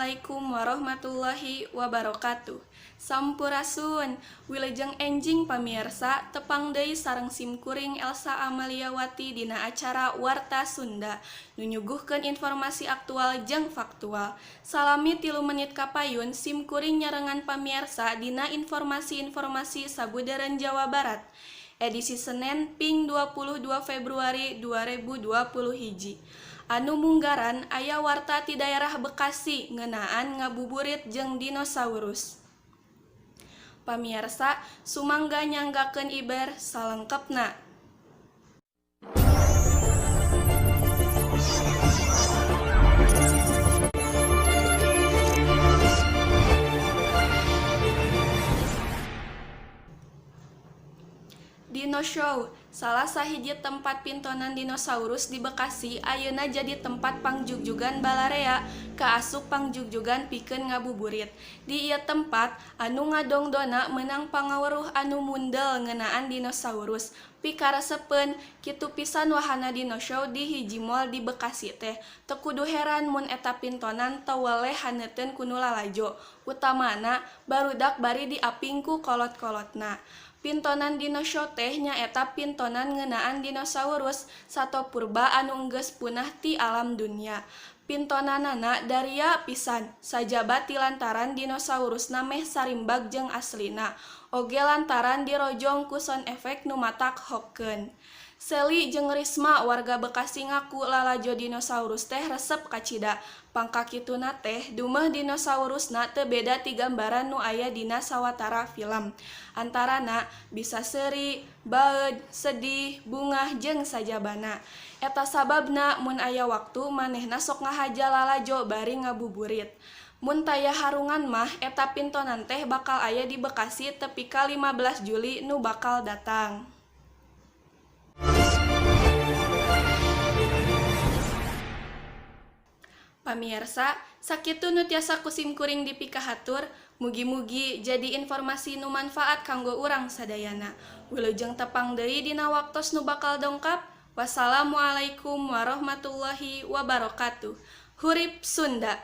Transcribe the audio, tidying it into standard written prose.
Assalamualaikum warahmatullahi wabarakatuh. Sampurasun, wilujeng enjing pamirsa, tepang deui sareng simkuring Elsa Amaliawati dina acara Warta Sunda, nunyuguhkeun informasi aktual jeung faktual. Salami 3 menit kapayun, simkuring nyarengan pamirsa dina informasi-informasi sabudeureun Jawa Barat. Edisi Senin Ping 22 Februari 2020 hiji. Anu munggaran aya warta ti daerah Bekasi ngeunaan ngabuburit jeung dinosaurus. Pamirsa, sumangga nyanggakeun iber salengkepna. Dino Show, salah sahiji tempat pintonan dinosaurus di Bekasi ayeuna jadi tempat pangjugjugan balarea kaasup pangjugjugan pikeun ngabuburit. Di ieu tempat anu ngadongdona meunang pangaweruh anu mundel ngeunaan dinosaurus. Pikaresepeun kitu pisan wahana Dino Show di hiji mall di Bekasi teh. Teu kudu heran mun eta pintonan teu weleh haneuteun ku nu lalajo, utamana barudak bari diaping ku kolot-kolotna. Pintonan Dino Show teh nyaeta pintonan ngeunaan dinosaurus sato purba anu geus punah ti alam dunia. Pintonanana daria pisan, sajabat ti lantaran dinosaurusna meh sarimbag jeung aslina, oge lantaran dirojong ku sound effect nu matak hokkeun. Seli jeung Risma warga Bekasi ngaku lalajo dinosaurus teh resep kacida. Pangka kituna teh dumeh dinosaurusna teu beda ti gambaran nu aya dina sawatara film. Antarana bisa seuri, baeud, sedih, bungah jeung sajabana. Eta sababna mun aya waktu manehna sok ngahaja lalajo bari ngabuburit. Mun taya harungan mah eta pintonan teh bakal aya di Bekasi tepi ka 15 Juli nu bakal datang. Pamirsa, sakitu nu tiasa kusimkuring dipikahatur, mugi-mugi jadi informasi nu manfaat kanggo urang sadayana. Wilujeng tepang deui dina waktos nu bakal dongkap. Wassalamualaikum warahmatullahi wabarakatuh. Hurip Sunda.